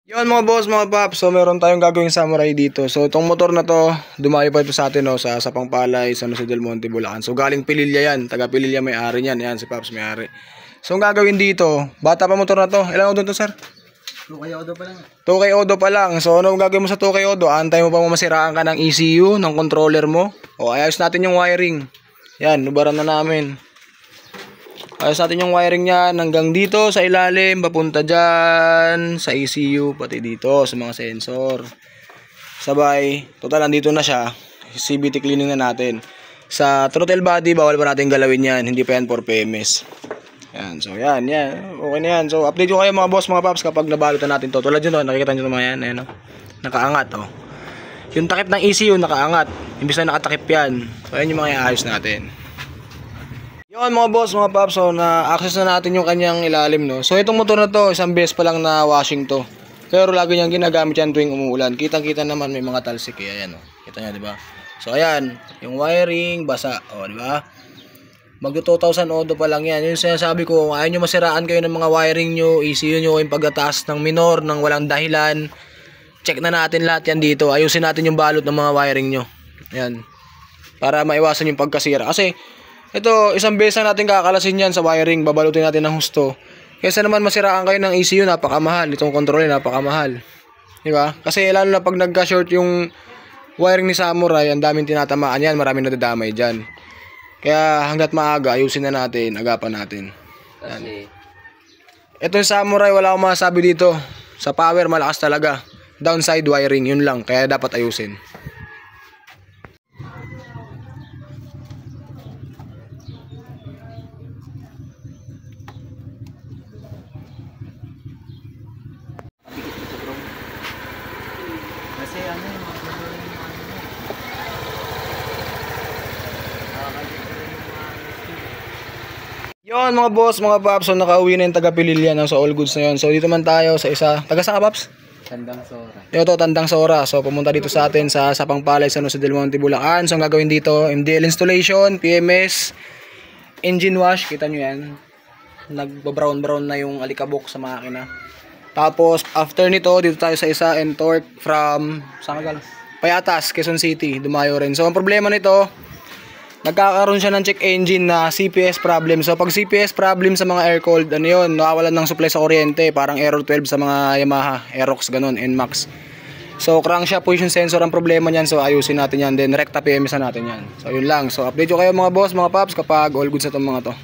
Yun mga boss, mga paps, so meron tayong gagawing samurai dito. So itong motor na to, dumayo pa ito sa atin sa Sapang-Palay, San Jose del Monte, Bulacan. So galing Pililla yan, taga Pililla may-ari niyan. Yan si Paps may-ari. So ang gagawin dito, bata pa motor na to. Ilang odo to, sir? 2K Odo pa lang. 2K Odo pa lang. So ano gagawin mo sa 2K Odo? Antay mo pa masiraan ka ng ECU, ng controller mo. O ayos natin yung wiring. Yan, nubaran na namin. Ayos natin yung wiring niyan hanggang dito sa ilalim, papunta dyan sa ECU, pati dito sa mga sensor. Sabay, total nandito na siya. CVT cleaning na natin. Sa throttle body, bawal pa natin galawin yan. Hindi pa yan for PMS. Yan, so yan. Okay na yan. So update ko kayo mga boss, mga paps kapag nabalot na natin to. Tulad yun, nakikita nyo naman yan. Ayan, nakaangat. Yung takip ng ECU nakaangat. Imbis na nakatakip yan. So yan yung mga iayos natin. Yun mga boss, mga paps, so na-access na natin yung kanyang ilalim, no. So itong motor na to, isang beses pa lang na washing to. Pero lagi niyang ginagamit yan tuwing umuulan. Kitang-kita naman may mga talsik, ayan, kita niyo, di ba? So ayan, yung wiring basa, di ba? Magdo 2,000 odo pa lang yan. Yung sinasabi ko, kung ayaw nyo masiraan kayo ng mga wiring nyo, ECU nyo, yung pagtaas ng minor, ng walang dahilan, check na natin lahat yan dito. Ayusin natin yung balot ng mga wiring nyo. Ayan. Para maiwasan yung pagkasira. Kasi ito, isang beses na natin kakalasin yan sa wiring, babalutin natin ng husto. Kaysa naman masiraan kayo ng ECU, napakamahal. Itong controller, napakamahal. Diba? Kasi lalo na pag nagka-short yung wiring ni Samurai, ang daming tinatamaan yan, maraming nadadamay dyan. Kaya hanggat maaga, ayusin na natin, agapan natin. Yan. Ito yung Samurai, wala akong masasabi dito. Sa power, malakas talaga. Downside wiring, yun lang. Kaya dapat ayusin. Kasi ano yung mga Yon mga boss, mga paps, so nakauwi na yung taga Pililla sa All Goods na yun. So dito man tayo sa isa, taga saan ka paps? Tandang Sora. Ito, Tandang Sora. So pumunta dito sa atin sa Sapang-Palay, San Jose del Monte, Bulacan. So ang gagawin dito, MDL installation, PMS, engine wash, kita nyo yan. Nagba-brown na yung alikabok sa makina. Tapos after nito, dito tayo sa isa, and torque from saan ka galing? Payatas, Quezon City, dumayo rin. So ang problema nito, nagkakaroon siya ng check engine na CPS problem. So pag CPS problem sa mga air cooled, ano yun, nawawalan ng supply sa kuryente, parang error 12 sa mga Yamaha, Aerox, ganun, NMAX. So crankshaft position sensor ang problema niyan, so ayusin natin yan, then recta PMS na natin yan. So yun lang, so update ko kayo mga boss, mga paps kapag all goods na itong mga to.